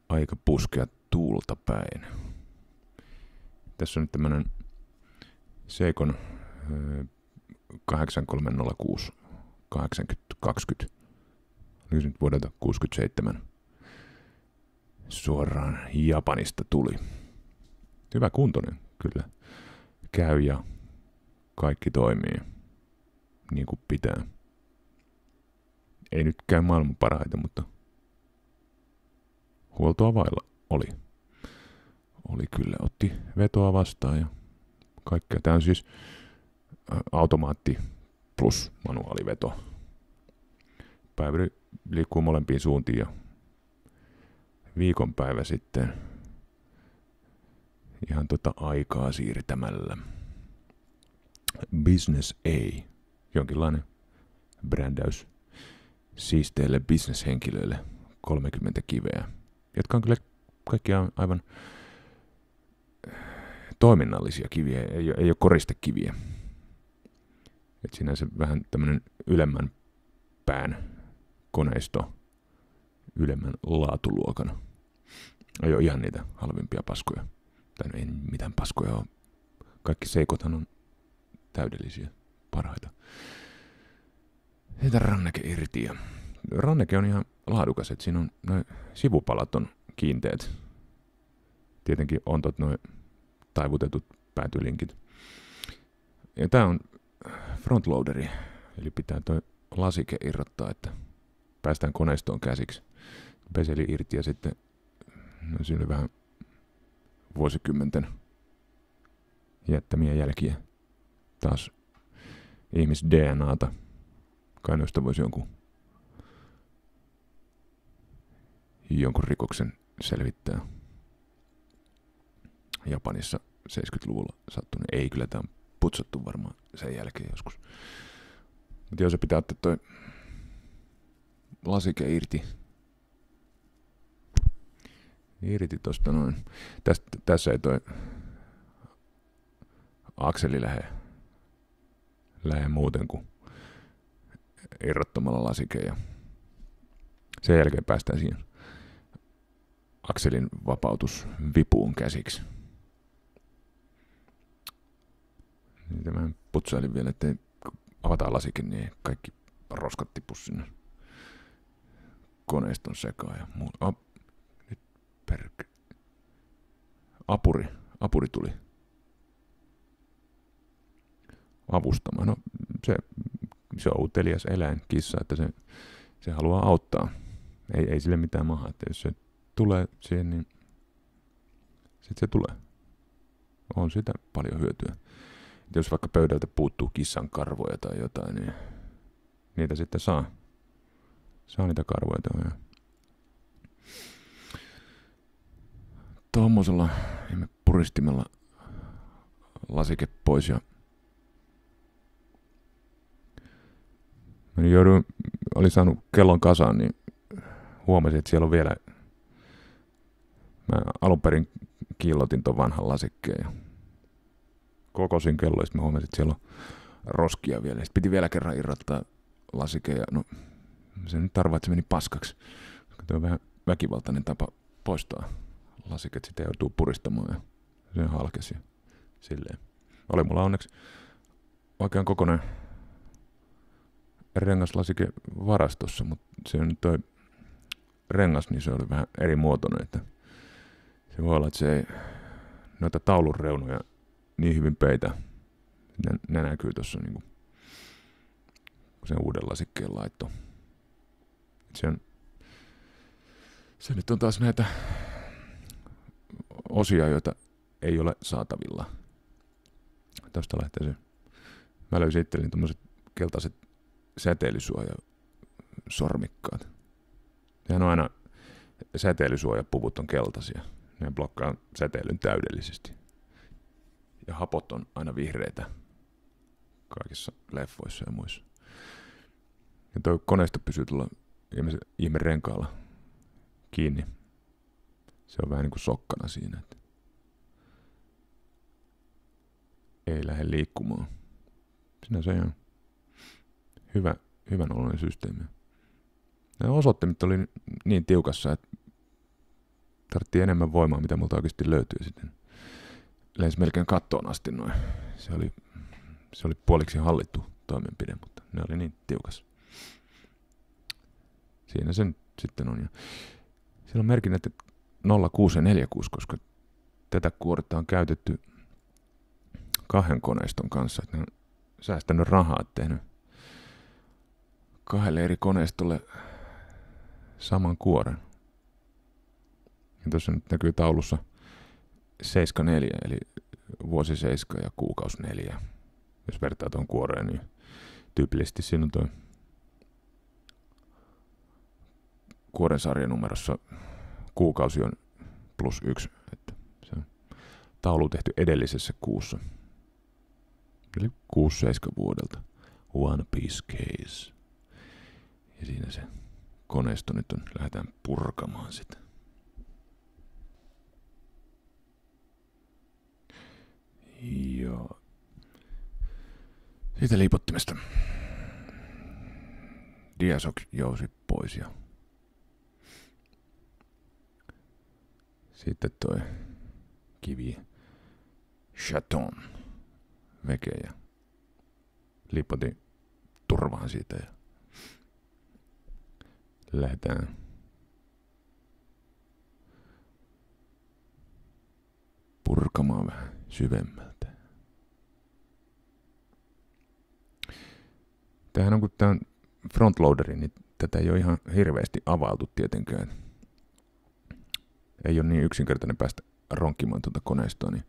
aika puskea tuulta päin. Tässä on nyt tämmönen Seikon 8306 8020. Oliko se nyt vuodelta 67? Suoraan Japanista tuli. Hyvä kuntoinen, kyllä. Käy ja kaikki toimii niin kuin pitää. Ei nyt käy maailman parhaita, mutta huoltoa vailla oli. Oli kyllä, otti vetoa vastaan ja kaikkea. Tämä on siis automaatti plus manuaaliveto. Päiväri liikkuu molempiin suuntiin ja viikonpäivä sitten ihan aikaa siirtämällä. Business A, jonkinlainen brändäys siisteille bisneshenkilöille, 30 kiveä, jotka on kyllä kaikki aivan toiminnallisia kiviä, ei ole koristekiviä. Et sinänsä vähän tämmöinen ylemmän pään koneisto, ylemmän laatuluokan. Ei ole ihan niitä halvimpia paskoja. Tai ei mitään paskoja ole. Kaikki Seikothan on täydellisiä, parhaita. Siitä ranneke irti. Ja ranneke on ihan laadukas, että siinä on noin sivupalat on kiinteät. Tietenkin on noin taivutetut päätylinkit. Ja tää on frontloaderi, eli pitää toi lasike irrottaa, että päästään koneistoon käsiksi. Peseli irti ja sitten no siinä oli vähän vuosikymmenten jättämiä jälkiä. Taas ihmis-DNAta. Kai noista voisi jonkun rikoksen selvittää. Japanissa 70-luvulla sattunut. Ei, kyllä tämä on putsattu varmaan sen jälkeen joskus. Mutta jos se pitää ottaa toi lasike irti. Irti tosta noin. Tässä ei toi akseli lähde muuten kuin irrottamalla lasike ja sen jälkeen päästään siihen akselin vapautusvipuun käsiksi. Niitä mä putsailin vielä, ettei avataan lasike, niin kaikki roskat tipu sinne koneiston sekaan ja muu. Nyt Apuri tuli avustamaan. No se on utelias eläin, kissa, että se haluaa auttaa. Ei sille mitään mahaa, että jos se tulee siihen, niin sitten se tulee. On sitä paljon hyötyä. Et jos vaikka pöydältä puuttuu kissan karvoja tai jotain, niin niitä sitten saa. Saa niitä karvoja. Tuommoisella puristimella lasike pois ja olin saanut kellon kasaan, niin huomasin, että siellä on vielä, mä alun perin kiillotin ton vanhan lasikkeen ja kokosin kello, ja sitten mä huomasin, että siellä on roskia vielä. Sitten piti vielä kerran irrottaa lasike, ja no se nyt arvaa, että se meni paskaksi. Tuo on vähän väkivaltainen tapa poistaa lasiket, sitä joutuu puristamaan, ja se halkesi ja silleen. Oli mulla onneksi oikein kokoinen rengaslasike varastossa, mutta se on nyt toi rengas, niin se oli vähän eri muotoinen, että se voi olla, että se ei noita taulun reunoja niin hyvin peitä. Ne näkyy tuossa niinku sen uuden lasikkeen laitto. Se nyt on taas näitä osia, joita ei ole saatavilla. Tästä lähtee se. Mä löysin itselleni tommoset keltaiset säteilysuojasormikkaat. Nehän on aina, säteilysuojapuvut on keltaisia. Ne blokkaa säteilyn täydellisesti. Ja hapot on aina vihreitä kaikissa leffoissa ja muissa. Ja toi koneisto pysyy tuolla ihme renkaalla kiinni. Se on vähän niin kuin sokkana siinä. Että ei lähde liikkumaan. Sinänsä ihan hyvän oloinen systeemi. Nämä osoittimet oli niin tiukassa, että tarvittiin enemmän voimaa, mitä multa oikeasti löytyy sitten. Lensi melkein kattoon asti noin. Se oli puoliksi hallittu toimenpide, mutta ne oli niin tiukas. Siinä se nyt sitten on. Ja siellä on merkinnät 06 ja 46, koska tätä kuoretta on käytetty 2 koneiston kanssa. Että ne on säästänyt rahaa, tehnyt 2 eri koneistolle saman kuoren. Ja tuossa nyt näkyy taulussa 74, eli vuosi 7 ja kuukausi 4. Jos vertaa tuon kuoreen, niin tyypillisesti siinä on tuo kuoren sarjanumerossa kuukausi on +1, että se on taulu tehty edellisessä kuussa. Eli 6-7 vuodelta. One Piece Case. Ja siinä se koneisto nyt on, lähdetään purkamaan sitä. Joo. Siitä liipottimesta Diasok jousi pois ja sitten toi kivi Chaton veke ja liipotin turvaan siitä ja lähdetään purkamaan vähän syvemmältä. Tämähän on, kun tämä on frontloaderi, niin tätä ei ole ihan hirveästi availtu tietenkään. Ei ole niin yksinkertainen päästä ronkkimaan tuota koneistoa, niin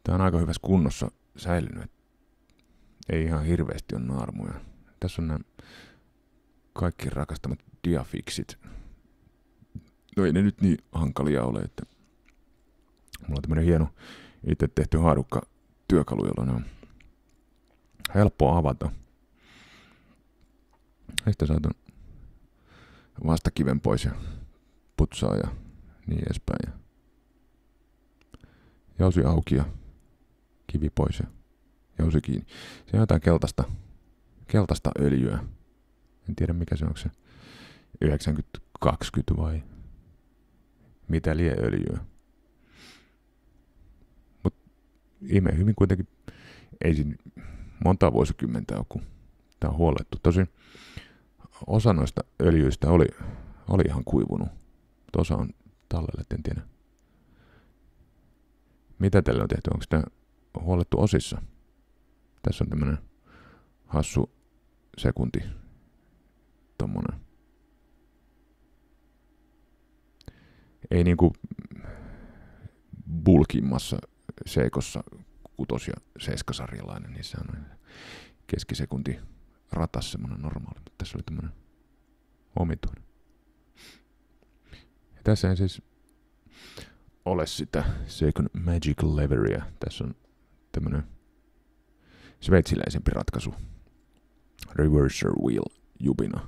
tämä on aika hyvässä kunnossa säilynyt. Ei ihan hirveästi ole naarmuja. Tässä on nämä kaikki rakastamat diafixit. No ei ne nyt niin hankalia ole, että mulla on tämmönen hieno itse tehty haarukka työkalu, jolla ne on helppo avata. Sitten saatan vastakiven pois ja putsaa ja niin edespäin. Ja jousi auki ja kivi pois ja jousi kiinni. Se on jotain keltaista öljyä. En tiedä mikä se on, se 90-20 vai mitä lie öljyä. Mut ihme hyvin kuitenkin ei siinä monta vuosikymmentä ole, kun tää on huollettu. Tosin osa noista öljyistä oli ihan kuivunut. Osa on tallelle, en tiedä. Mitä tälle on tehty? Onko tämä huollettu osissa? Tässä on tämmönen hassu sekunti. Tommonen. Ei niinku bulkimmassa seikossa 6- ja 7-sarjalainen, niin se on keskisekunti ratas semmonen normaali, mutta tässä oli tämmönen omituinen. Ja tässä ei siis ole sitä Seikon Magic Leveria. Tässä on tämmönen sveitsiläisempi ratkaisu. Reverser Wheel jubina.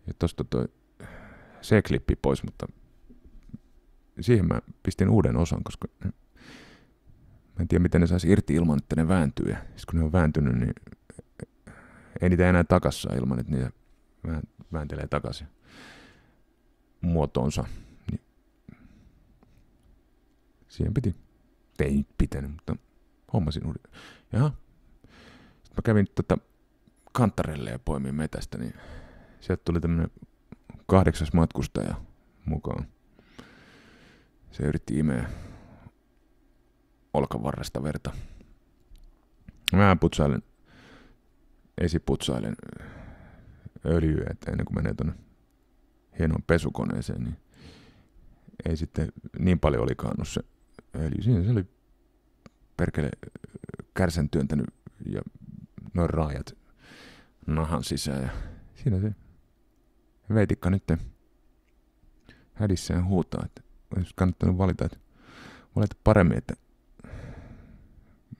Ja tosta toi C-klippi pois, mutta siihen mä pistin uuden osan, koska mä en tiedä miten ne saisi irti ilman, että ne vääntyy. Ja kun ne on vääntynyt, niin ei niitä enää takassa ilman, että niitä vääntelee takaisin muotoonsa. Niin siihen ei pitänyt, mutta hommasin uuden. Jaha. Sitten mä kävin kanttarelle ja poimin metästä, niin sieltä tuli tämmönen 8. matkustaja mukaan. Se yritti imeä olkavarresta verta. Mä esiputsailen öljyä, että ennen kuin menee tuonne hienoon pesukoneeseen, niin ei sitten niin paljon olikaannut se öljy. Siinä se oli perkele kärsän työntänyt ja noin raajat nahan sisään. Ja siinä se veitikka nyt hädissään huutaa, että olisi kannattanut valita paremmin, että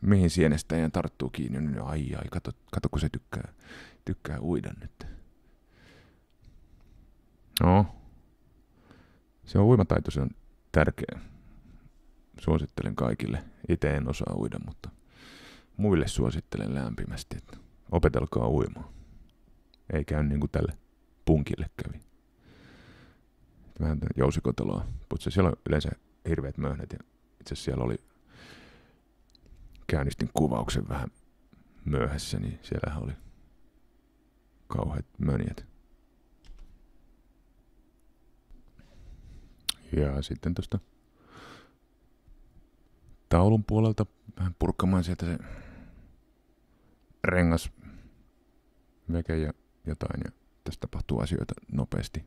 mihin sienestäjän tarttuu kiinni, niin ai, kato kun se tykkää uida nyt. No, se on uimataito, se on tärkeä. Suosittelen kaikille. Itse en osaa uida, mutta muille suosittelen lämpimästi, että opetelkaa uimaan. Ei käy niin kuin tälle punkille kävi. vähän jousikoteloa putsaa. Siellä on yleensä hirveät möhnät ja itse asiassa siellä oli, käynnistin kuvauksen vähän myöhässä, niin siellähän oli kauheat mönjät. Ja sitten tuosta taulun puolelta vähän purkamaan sieltä se rengas veke ja jotain, ja tässä tapahtuu asioita nopeasti.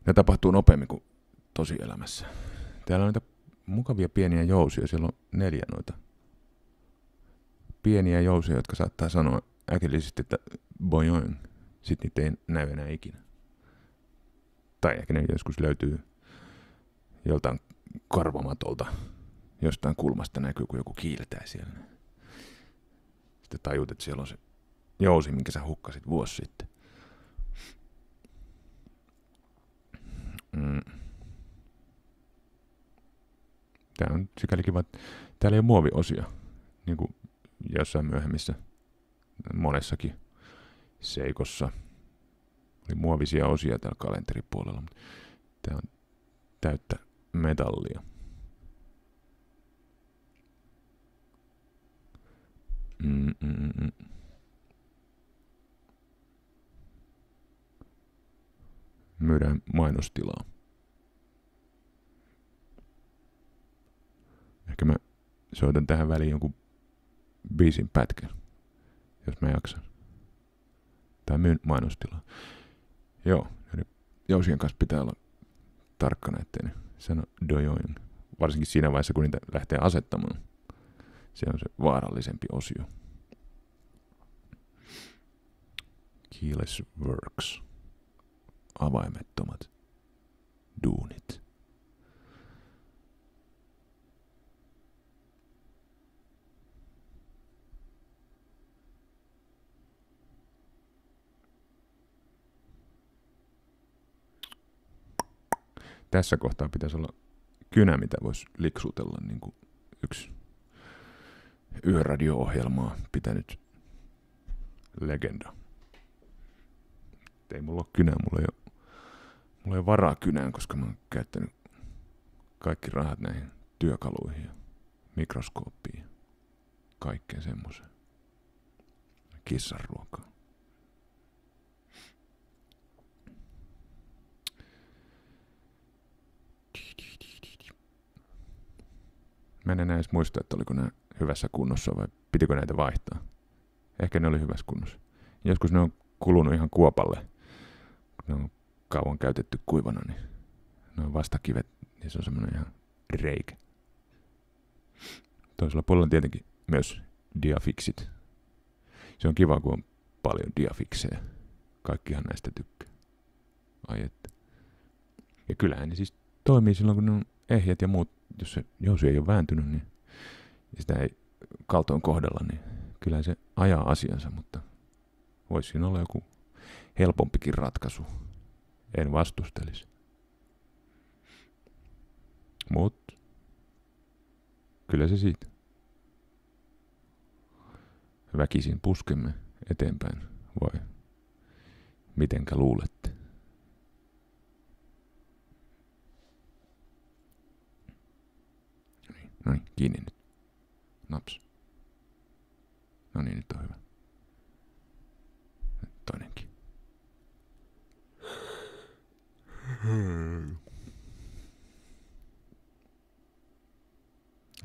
Ne tapahtuu nopeammin kuin tosielämässä. Täällä on niitä mukavia pieniä jousia, siellä on 4 noita pieniä jousia, jotka saattaa sanoa äkillisesti, että bojoing. Sitten niitä ei näy enää ikinä. Tai ehkä ne joskus löytyy joltain karvamatolta, jostain kulmasta näkyy, kun joku kiiltää siellä. Sitten tajut, että siellä on se jousi, minkä sä hukkasit vuosi sitten. Tää on sikäli kiva, että täällä ei ole muoviosia, niin kuin jossain myöhemmissä, monessakin seikossa. Oli muovisia osia täällä kalenteripuolella, mutta tää on täyttä metallia. Myydään mainostilaa. Ehkä mä soitan tähän väliin jonkun biisin pätkän, jos mä jaksan. Tai myyn mainostilaa. Joo, jousien kanssa pitää olla tarkkana, ettei ne sano dojoin. Varsinkin siinä vaiheessa, kun niitä lähtee asettamaan. Se on se vaarallisempi osio. Keyless works. Avaimettomat duunit. Tässä kohtaa pitäisi olla kynä, mitä voisi liksutella, niin kuin yksi yöradio-ohjelmaa pitänyt legenda. Ei mulla ole kynää, mulla ei ole varaa kynään, koska mä oon käyttänyt kaikki rahat näihin työkaluihin ja mikroskooppiin ja kaikkeen semmoiseen. Kissanruokaa. Mä en enää edes muista, että oliko nämä hyvässä kunnossa vai pitikö näitä vaihtaa. Ehkä ne oli hyvässä kunnossa. Joskus ne on kulunut ihan kuopalle. Kun ne on kauan käytetty kuivana, niin ne on vastakivet, niin se on semmoinen ihan reikä. Toisella puolella on tietenkin myös diafixit. Se on kiva, kun on paljon diafixeja. Kaikkihan näistä tykkää. Ai että. Ja kyllähän ne siis toimii silloin, kun ne on ehjät ja muut. Jos se jousi ei ole vääntynyt, niin sitä ei kaltoin kohdella, niin kyllähän se ajaa asiansa, mutta voisi siinä olla joku helpompikin ratkaisu. En vastustelisi. Mut kyllä se siitä. Väkisin puskemme eteenpäin, vai mitenkä luulette? No niin, kiinni nyt. Naps. No niin, nyt on hyvä. Nyt toinenkin.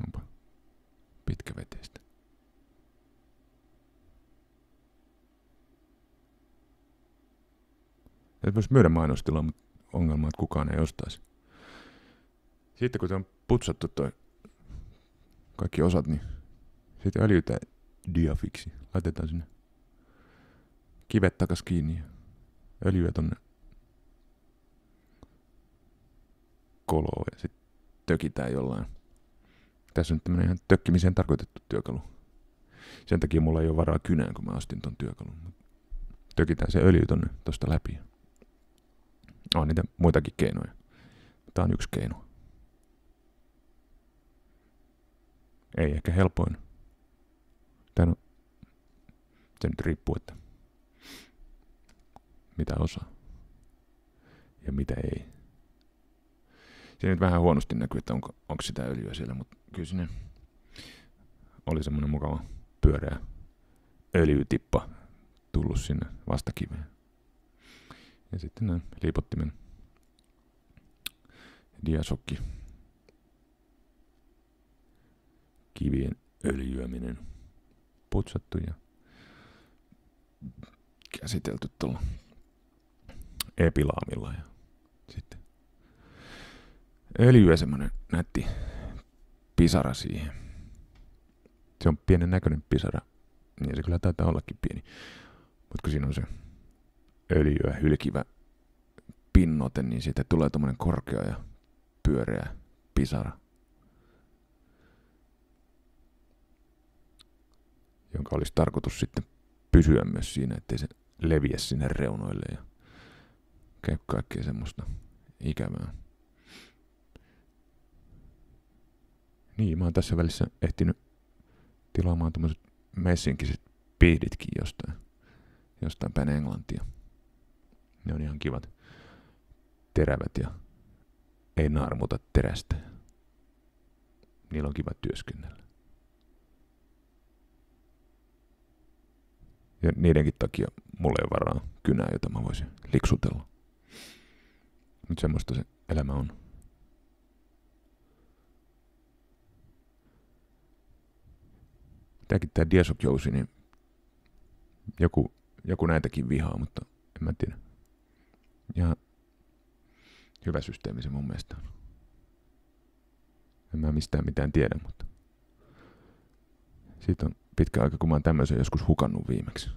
Onpa pitkäveteistä. Et vois myydä mainostilaa, mutta ongelma, että kukaan ei ostaisi. Sitten kun te on putsattu toi kaikki osat, niin sitten öljytään diafiksi. Laitetaan sinne kivet takas kiinni ja öljyä tonne koloon ja sitten tökitään jollain. Tässä on tämmönen ihan tökkimiseen tarkoitettu työkalu. Sen takia mulla ei ole varaa kynään, kun mä ostin ton työkalun. Tökitään se öljy tonne tosta läpi. On niitä muitakin keinoja. Tää on yksi keino. Ei ehkä helpoin. Tää on, se nyt riippuu, että mitä osaa ja mitä ei. Siinä nyt vähän huonosti näkyy, että onko sitä öljyä siellä, mutta kyllä sinne oli semmoinen mukava pyöreä öljytippa tullut sinne vastakiveen. Ja sitten näin liipottimen diasokki kivien öljyäminen putsattu ja käsitelty tuolla epilaamilla ja sitten öljyä semmonen nätti pisara siihen. Se on pienen näköinen pisara, niin se kyllä taitaa ollakin pieni, mutta kun siinä on se öljyä hylkivä pinnote, niin siitä tulee tommonen korkea ja pyöreä pisara, jonka olisi tarkoitus sitten pysyä myös siinä, ettei se leviä sinne reunoille ja käy kaikkea semmoista ikävää. Niin, mä oon tässä välissä ehtinyt tilaamaan tommoset messinkiset pihditkin jostain päin Englantia. Ne on ihan kivat, terävät ja ei naarmuta terästä. Niillä on kiva työskennellä. Ja niidenkin takia mulla ei ole varaa kynää, jota mä voisin liksutella. Mutta semmoista se elämä on. Tää diasokjousi, niin joku näitäkin vihaa, mutta en mä tiedä. Ja hyvä systeemi se mun mielestä on. En mä mistään mitään tiedä, mutta siitä on pitkä aika, kun mä oon tämmöisen joskus hukannut viimeksi.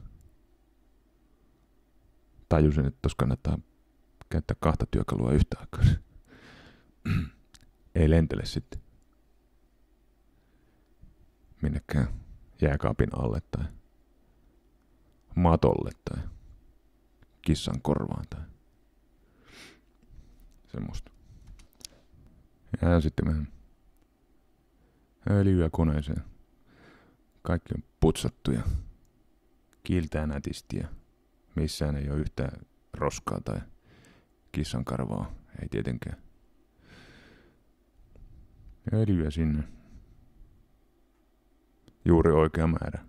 Tajusin, että tossa kannattaa käyttää 2 työkalua yhtä aikaa. Ei lentele sitten minnekään jääkaapin alle tai matolle tai kissan korvaan tai semmoista. Ja sitten vähän öljyä koneeseen. Kaikki on putsattu ja kiiltää nätisti ja missään ei ole yhtään roskaa tai kissan karvaa. Ei tietenkään. Öljyä sinne. Juuri oikea määrä.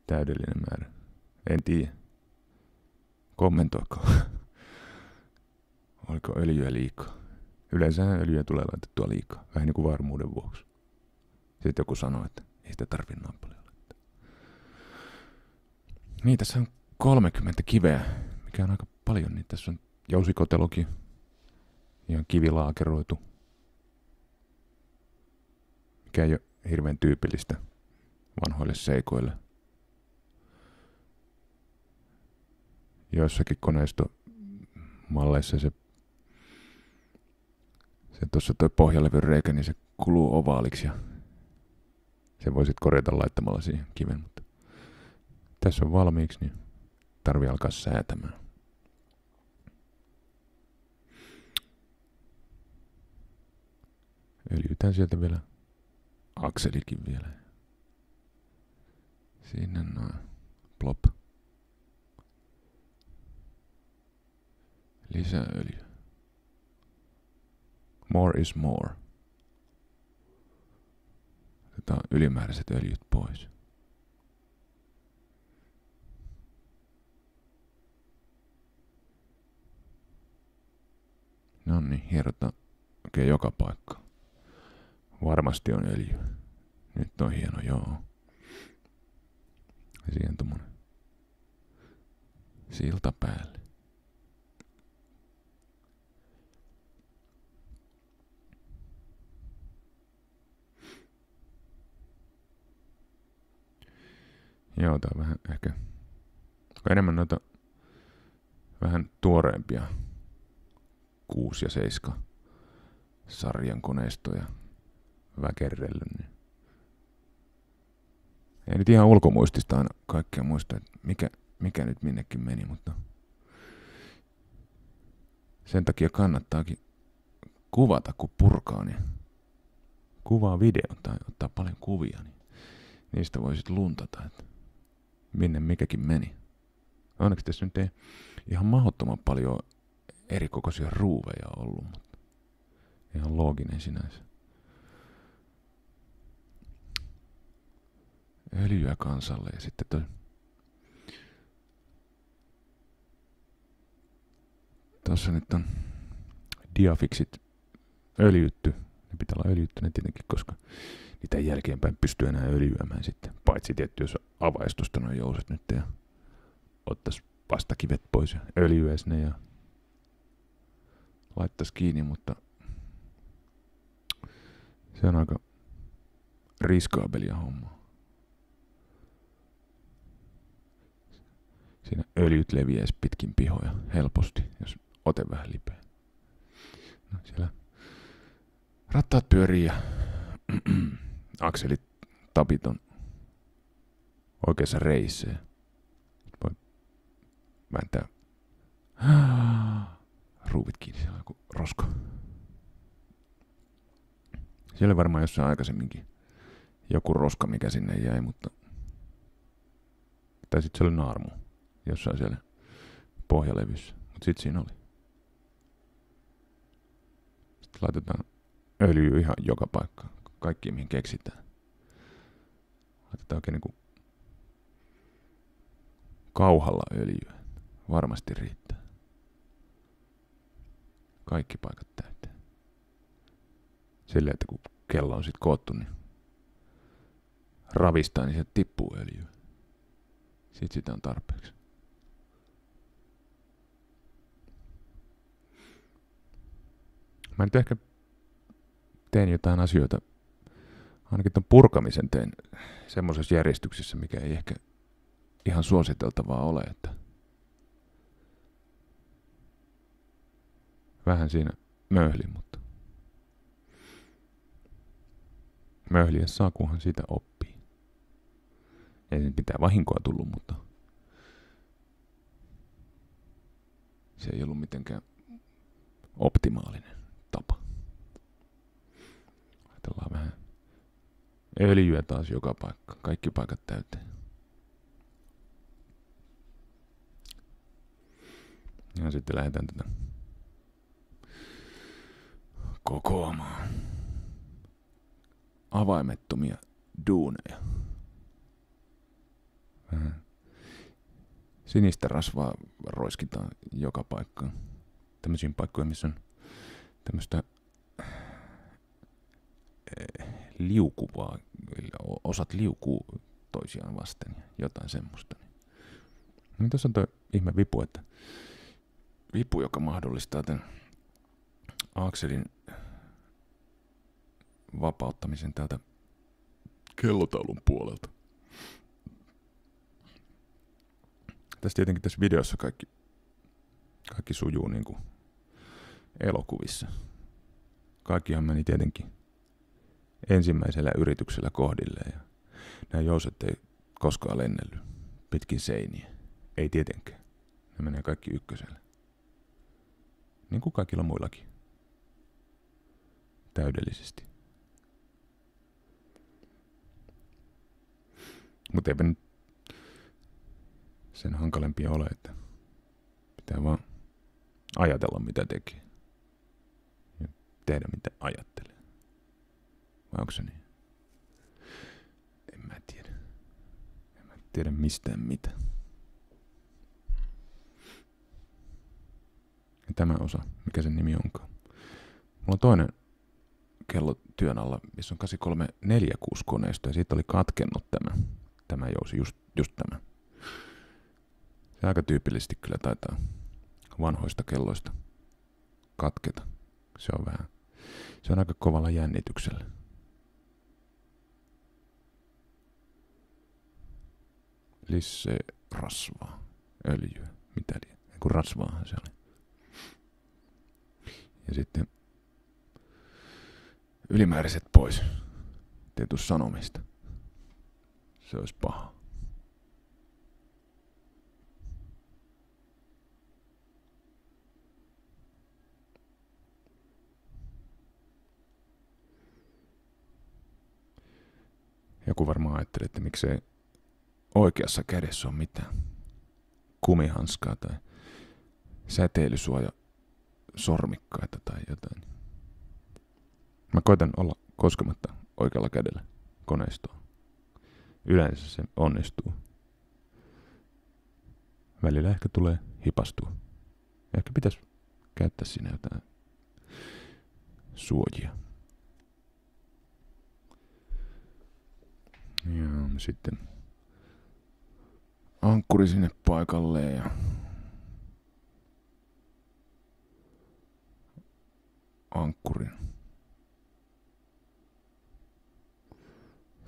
Täydellinen määrä. En tiedä. Kommentoiko. Oliko öljyä liikaa? Yleensä öljyä tulee laitettua liikaa. Vähän niin kuin varmuuden vuoksi. Sitten joku sanoo, että ei sitä tarvitse noin paljon laittaa. Niin, tässä on 30 kiveä, mikä on aika paljon. Niin tässä on jousikotelokin. Ihan kivilaakeroitu. Mikä ei ole hirveän tyypillistä vanhoille seikoille. Joissakin koneistomalleissa se tuossa toi pohjalevyn reikä, niin se kuluu ovaaliksi ja se voisit korjata laittamalla siihen kiven, mutta tässä on valmiiksi, niin tarvii alkaa säätämään. Öljytään sieltä vielä akselikin vielä. Sinne noin. Plop. Lisää öljyä. More is more. Otetaan ylimääräiset öljyt pois. No niin, hierotaan oikein joka paikka. Varmasti on öljy. Nyt on hieno, joo. Ja siihen tommonen silta päälle. Joo, tää on vähän ehkä enemmän noita vähän tuoreempia 6 ja 7 sarjan koneistoja väkerrellyt. Niin ei nyt ihan ulkomuistista aina kaikkea muista, että mikä nyt minnekin meni, mutta sen takia kannattaakin kuvata, kun purkaa, niin kuvaa videon tai ottaa paljon kuvia, niin niistä voisit luntata, että minne mikäkin meni. Onneksi tässä nyt ei ihan mahdottoman paljon erikokoisia ruuveja ollut, mutta Ihan looginen sinänsä. Öljyä kansalle ja sitten toi tossa nyt on diafixit öljytty. Ne pitää olla öljyttyneet tietenkin, koska niitä jälkeenpäin pystyy enää öljyämään sitten. Paitsi tietty, jos avaistusta noin jouset nyt ja ottais vastakivet pois ja öljyäis ne ja laittais kiinni, mutta se on aika riskaabelia hommaa. Siinä öljyt leviäisi pitkin pihoja helposti, jos ote vähän lipeä. No, siellä rattaat pyörii ja akselit tapit on oikeassa reissä. Voi vääntää ruuvit kiinni, siellä on joku roska. Siellä oli varmaan jossain aikaisemminkin joku roska, mikä sinne jäi, mutta tai sitten se oli naarmu jossain siellä pohjalevyssä, mutta sitten siinä oli. Sitten laitetaan öljyä ihan joka paikkaan, kaikki mihin keksitään. Laitetaan oikein niinku kauhalla öljyä, varmasti riittää. Kaikki paikat täyteen. Silleen, että kun kello on sit koottu, niin ravistaa, niin sieltä tippuu öljyä. Sitten sitä on tarpeeksi. Mä nyt ehkä teen jotain asioita, ainakin ton purkamisen teen semmoisessa järjestyksessä, mikä ei ehkä ihan suositeltavaa ole, että vähän siinä möhlin, mutta möhliä saa, kunhan siitä oppii. Ei nyt mitään vahinkoa tullut, mutta se ei ollut mitenkään optimaalinen tapa. Ajatellaan vähän öljyä taas joka paikka. Kaikki paikat täyteen. Ja sitten lähdetään tätä kokoamaan avaimettomia duuneja. Vähän sinistä rasvaa roiskitaan joka paikkaan. Tämmöisiin paikkoihin, missä on tämmöistä liukuvaa, osat liukuu toisiaan vasten ja jotain semmoista. Niin tässä on tuo ihme vipu, että vipu, joka mahdollistaa tämän akselin vapauttamisen täältä kellotaulun puolelta. Tässä tietenkin tässä videossa kaikki sujuu niin kuin elokuvissa. Kaikkihan meni tietenkin ensimmäisellä yrityksellä kohdilleen ja nämä jouset ei koskaan lennellyt pitkin seiniä. Ei tietenkään. Ne menee kaikki ykkösellä. Niin kuin kaikilla muillakin. Täydellisesti. Mutta eipä nyt sen hankalempia ole, että pitää vaan ajatella mitä tekee. Ja tehdä mitä ajattelee. Vai onko se niin? En mä tiedä. En mä tiedä mistään mitään. Ja tämä osa, mikä sen nimi onkaan. Mulla on toinen kello työn alla, missä on 8346 koneisto ja siitä oli katkennut tämä jousi, just tämä. Se aika tyypillisesti kyllä taitaa vanhoista kelloista katketa. Se on aika kovalla jännityksellä. Lisse rasvaa, öljyä, mitä liian. Kun rasvaahan se oli. Ja sitten ylimääräiset pois. Ei tuu sanomista. Se olisi paha. Joku varmaan ajattelee, että miksei oikeassa kädessä ole mitään kumihanskaa tai säteilysuoja sormikkaita tai jotain. Mä koitan olla koskematta oikealla kädellä koneistoon. Yleensä se onnistuu. Välillä ehkä tulee hipastua. Ehkä pitäisi käyttää siinä jotain suojia. Ja sitten ankkuri sinne paikalleen ja ankkurin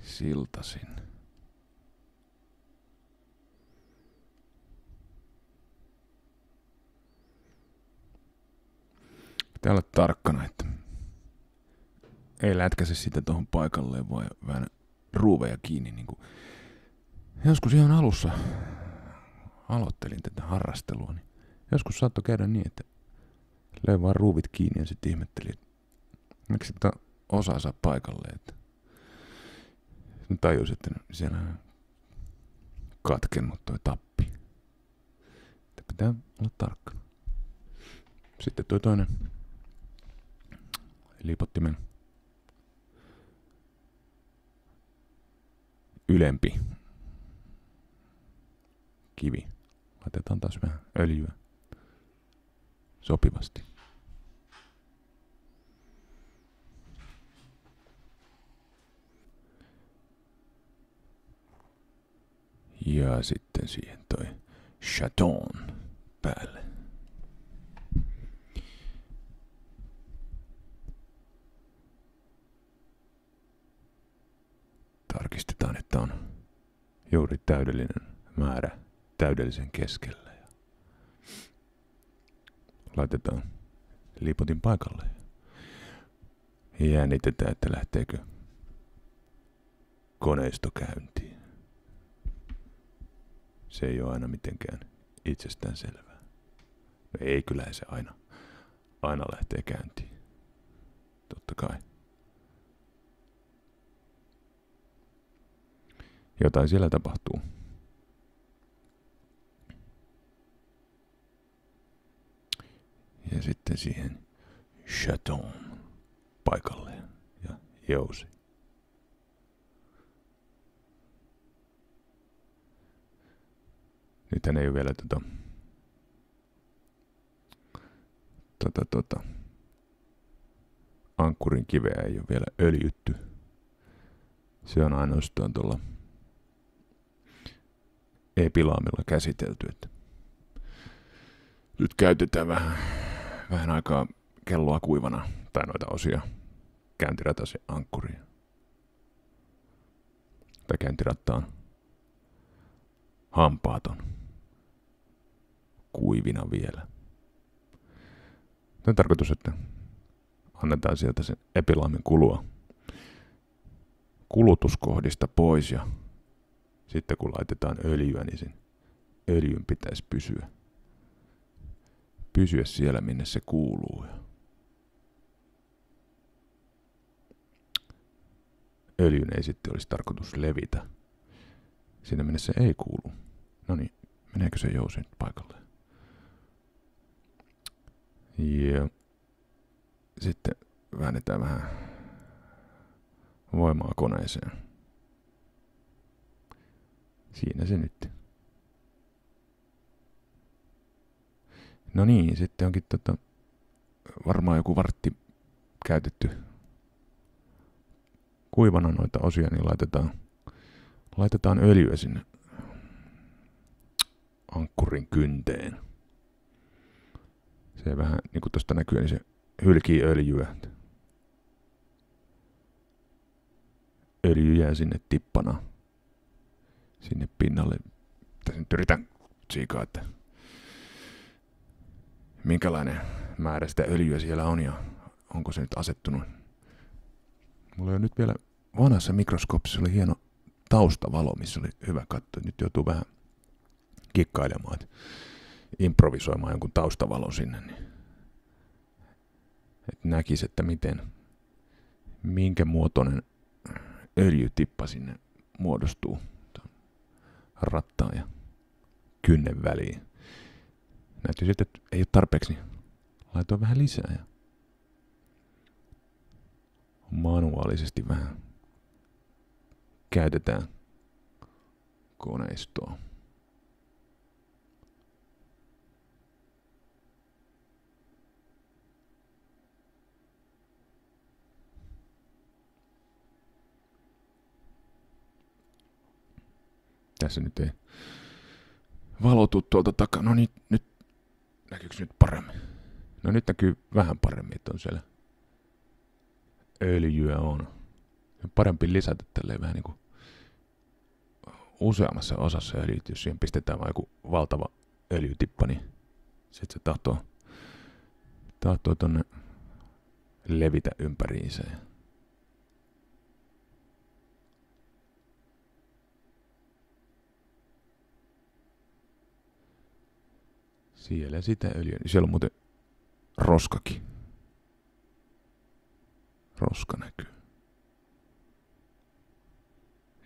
siltasin. Pitää olla tarkkana, että ei lätkäse sitä tuohon paikalleen, vaan vähän ruuveja kiinni. Niin kuin joskus ihan alussa aloittelin tätä harrastelua, niin joskus saattoi käydä niin, että löin vaan ruuvit kiinni ja sitten ihmettelin, että miksi sitä osaa saa paikalleen. Että tajusin, että siellä on katkennut toi tappi. Että pitää olla tarkkana. Sitten toi toinen lipottimen ylempi kivi. Laitetaan taas vähän öljyä sopivasti. Ja sitten siihen toi chaton päälle. Tarkistetaan, että on juuri täydellinen määrä täydellisen keskellä. Ja laitetaan lipotin paikalle. Ja jännitetään, että lähteekö koneisto käyntiin. Se ei ole aina mitenkään itsestään selvää. No ei, kyllä se aina lähtee käyntiin. Totta kai. Jotain siellä tapahtuu. Ja sitten siihen chaton paikalle ja jousi. Nythän ei ole vielä ankkurin kiveä ei ole vielä öljytty. Se on ainoastaan tuolla epilaamilla käsitelty. Että nyt käytetään vähän aikaa kelloa kuivana tai noita osia käyntiratasi ankkuriin. Tai käyntirattaan hampaaton kuivina vielä. Tämä on tarkoitus, että annetaan sieltä sen epilaamin kulua kulutuskohdista pois ja sitten kun laitetaan öljyä, niin sen öljyn pitäisi pysyä siellä, minne se kuuluu. Öljyn ei sitten olisi tarkoitus levitä sinne, minne se ei kuulu. No niin, meneekö se jousi nyt paikalle? Ja sitten väännetään vähän voimaa koneeseen. Siinä se nyt. No niin, sitten onkin varmaan joku vartti käytetty kuivana noita osia, niin laitetaan öljyä sinne ankkurin kynteen. Se vähän, niin kuin tuosta näkyy, niin se hylkii öljyä. Öljy jää sinne tippana sinne pinnalle. Tässä nyt yritän tsiikaa, että minkälainen määrä sitä öljyä siellä on ja onko se nyt asettunut. Mulla on nyt vielä vanhassa mikroskoopissa oli hieno taustavalo, missä oli hyvä katsoa. Nyt joutuu vähän kikkailemaan, improvisoimaan jonkun taustavalon sinne. Niin että näkisi, että minkä muotoinen öljytippa sinne muodostuu rattaan ja kynnen väliin. Näytyy siltä, että ei ole tarpeeksi, niin laitoin vähän lisää. Ja manuaalisesti vähän käytetään koneistoa. Tässä nyt ei valotu tuolta takaa. No niin, nyt näkyykö nyt paremmin? No nyt näkyy vähän paremmin, että on siellä öljyä on. Parempi lisätä tälleen vähän niinku useammassa osassa öljyt, jos siihen pistetään vain joku valtava öljytippa, niin sit se tahtoo tonne levitä ympäriinsä. Siellä sitä öljyä. Siellä on muuten roskakin. Roska näkyy.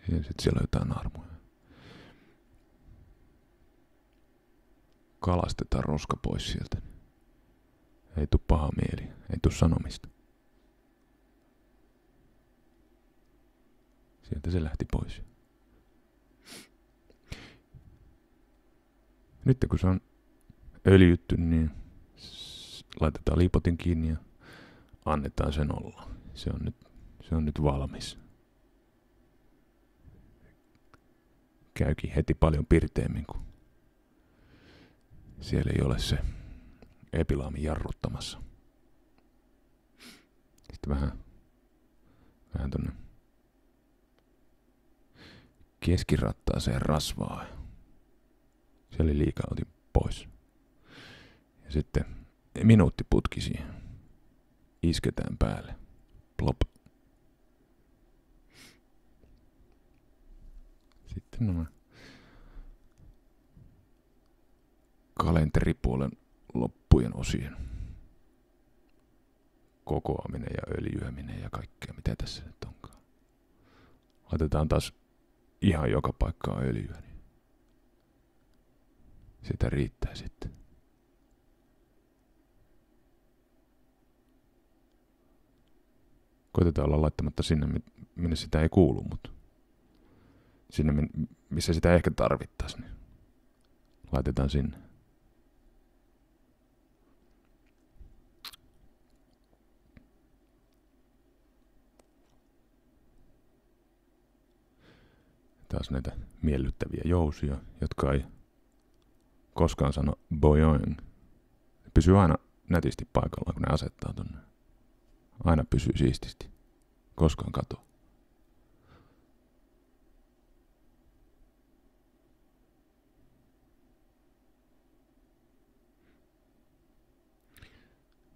Ja sitten siellä on jotain armoja. Kalastetaan roska pois sieltä. Ei tuu paha mieli. Ei tuu sanomista. Sieltä se lähti pois. Nyt kun se on öljytty, niin laitetaan liipotin kiinni ja annetaan sen olla. Se on nyt valmis. Käykin heti paljon pirteemmin, kun siellä ei ole se epilaami jarruttamassa. Sitten vähän tonne keskirattaaseen rasvaa. Siellä oli liikaa, otin pois. Ja sitten minuuttiputki siihen. Isketään päälle. Plop. Sitten nämä kalenteripuolen loppujen osien kokoaminen ja öljyäminen ja kaikkea, mitä tässä nyt onkaan. Laitetaan taas ihan joka paikkaan öljyä, niin sitä riittää sitten. Koitetaan olla laittamatta sinne, minne sitä ei kuulu, mutta sinne, missä sitä ehkä tarvittaisiin, niin laitetaan sinne. Taas näitä miellyttäviä jousia, jotka ei koskaan sano boing. Ne pysyy aina nätisti paikallaan, kun ne asettaa tonne. Aina pysyy siististi. Koskaan katoa.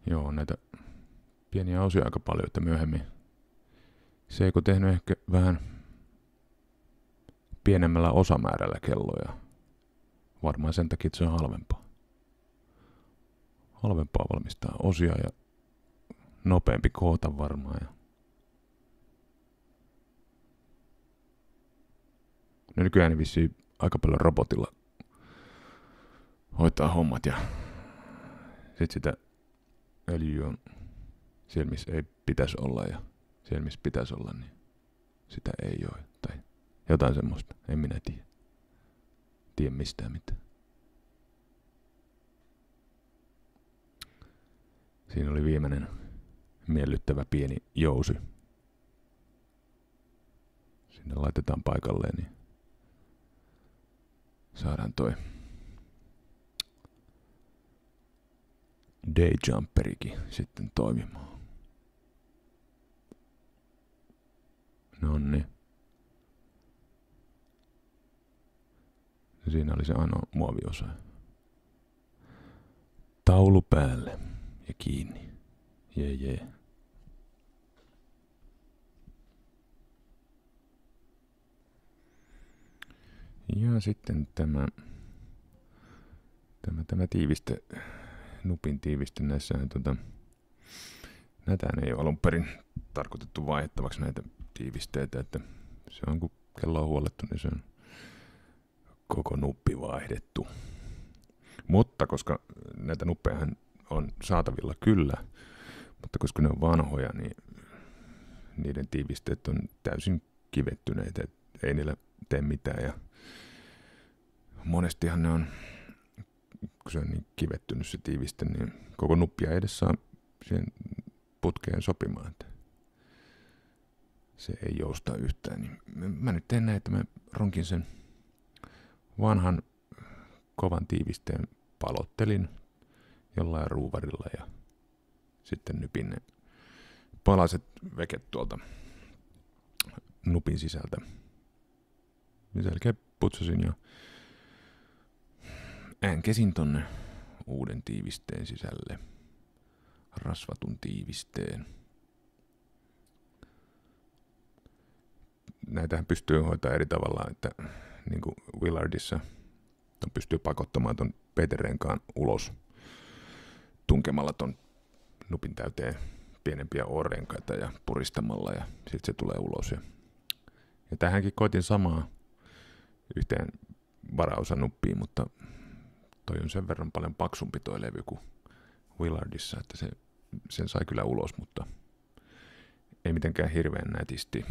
Joo, näitä pieniä osia aika paljon, että myöhemmin Seiko tehnyt ehkä vähän pienemmällä osamäärällä kelloja. Varmaan sen takia, että se on halvempaa. Halvempaa valmistaa osia ja nopeampi koota varmaan. No nykyään niin vissiin aika paljon robotilla hoitaa hommat ja sit sitä öljyä on siellä, missä ei pitäisi olla ja siellä, missä pitäisi olla, niin sitä ei ole. Tai jotain semmoista, en minä tiedä. Tiedä mistään mitään. Siinä oli viimeinen miellyttävä pieni jousi. Sinne laitetaan paikalleen, niin saadaan toi Dayjumperikin sitten toimimaan. Nonni. Siinä oli se ainoa muoviosa. Taulu päälle ja kiinni. Jee. Ja sitten tämä tiiviste, nupin tiiviste näissä, näitähän ei ole alun perin tarkoitettu vaihdettavaksi näitä tiivisteitä, että se on kun kello on huollettu, niin se on koko nuppi vaihdettu. Mutta koska näitä nuppejahan on saatavilla kyllä, mutta koska ne on vanhoja, niin niiden tiivisteet on täysin kivettyneitä, et ei niillä tee mitään. Ja monestihan ne on, kun se on niin kivettynyt se tiiviste, niin koko nuppia ei edes saa siihen putkeen sopimaan. Että se ei jousta yhtään. Niin mä nyt teen näin, että mä ronkin sen vanhan kovan tiivisteen, palottelin jollain ruuvarilla ja sitten nypin ne palaset veket tuolta nupin sisältä. Ja sen jälkeen putsasin ja äänkesin tonne uuden tiivisteen sisälle, rasvatun tiivisteen. Näitähän pystyy hoitamaan eri tavalla, että niin kuin Willardissa pystyy pakottamaan ton peiterenkaan ulos tunkemalla ton nupin täyteen pienempiä O-renkaita ja puristamalla ja sitten se tulee ulos. Ja tähänkin koitin samaa yhteen varaosa nuppiin, mutta toi on sen verran paljon paksumpi toi levy kuin Willardissa, että sen sai kyllä ulos, mutta ei mitenkään hirveän nätisti.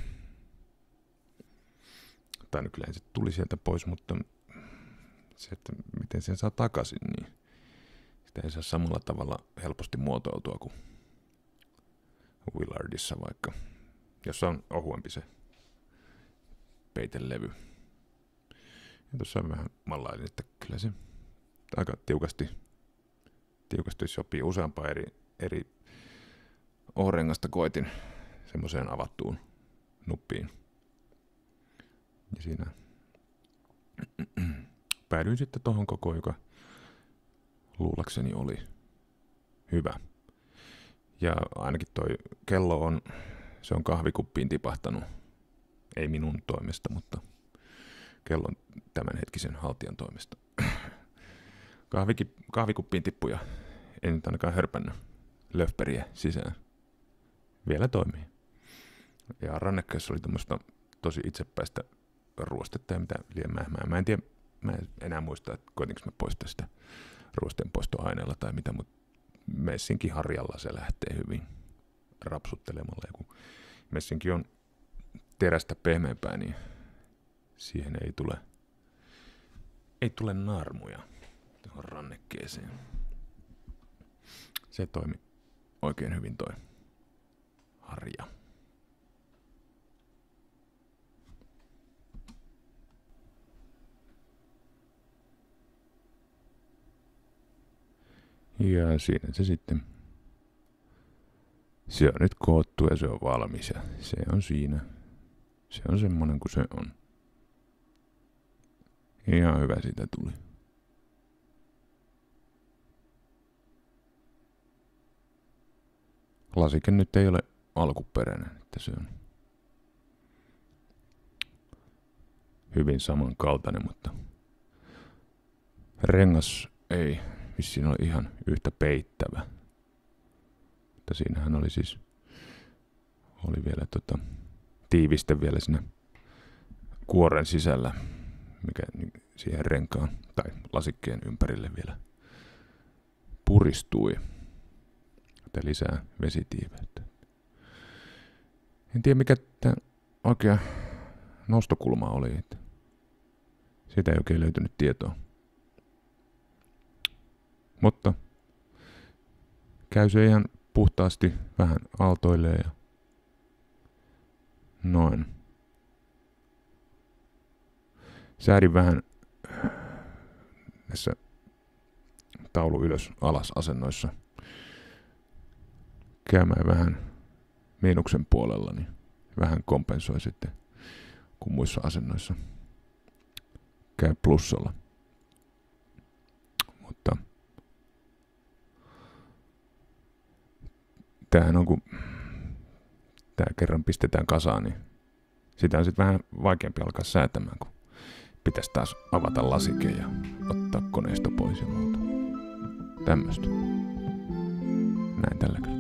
Tai no kyllähän se tuli sieltä pois, mutta se, että miten sen saa takaisin, niin sitä ei saa samalla tavalla helposti muotoiltua kuin Willardissa vaikka, jossa on ohuempi se peitelevy. Ja tuossa vähän mallailin, että kyllä se aika tiukasti sopii useampaa eri O-rengasta koitin semmoiseen avattuun nuppiin. Ja siinä päädyin sitten tohon kokoon, joka luulakseni oli hyvä. Ja ainakin toi kello se on kahvikuppiin tipahtanut. Ei minun toimesta, mutta kellon tämänhetkisen haltijan toimesta. Kahvikuppiin tippuja ei nyt ainakaan hörpännyt löfperiä sisään. Vielä toimii. Ja rannekkeessa oli tämmöistä tosi itsepäistä ruostetta ja mitä liian mähmää. Mä en enää muista, että koitinko mä poistaa sitä ruostenpoistoaineella tai mitä, mutta messinkin harjalla se lähtee hyvin rapsuttelemalla. Ja kun messinkin on terästä pehmeämpää, niin siihen ei tule naarmuja tuohon rannekkeeseen. Se toimi oikein hyvin toi harja. Ja siinä se sitten. Se on nyt koottu ja se on valmis ja se on siinä. Se on semmonen kuin se on. Ihan hyvä siitä tuli. Lasike nyt ei ole alkuperäinen, että se on hyvin samankaltainen, mutta rengas ei vissiin ole ihan yhtä peittävä. Mutta siinähän oli vielä tiiviste vielä siinä kuoren sisällä, mikä siihen renkaan tai lasikkeen ympärille vielä puristui. Että lisää vesitiiveyttä. En tiedä mikä tämä oikea nostokulma oli. Että siitä ei oikein löytynyt tietoa. Mutta käy se ihan puhtaasti vähän aaltoilee ja noin. Säädin vähän näissä taulu ylös alas asennoissa käymään vähän miinuksen puolella, niin vähän kompensoi sitten, kun muissa asennoissa käy plussalla. Mutta tämähän on, kun tämä kerran pistetään kasaan, niin sitä on sitten vähän vaikeampi alkaa säätämään, kun pitäisi taas avata lasike ja ottaa koneisto pois ja muuta. Tämmöistä. Näin tällä kertaa.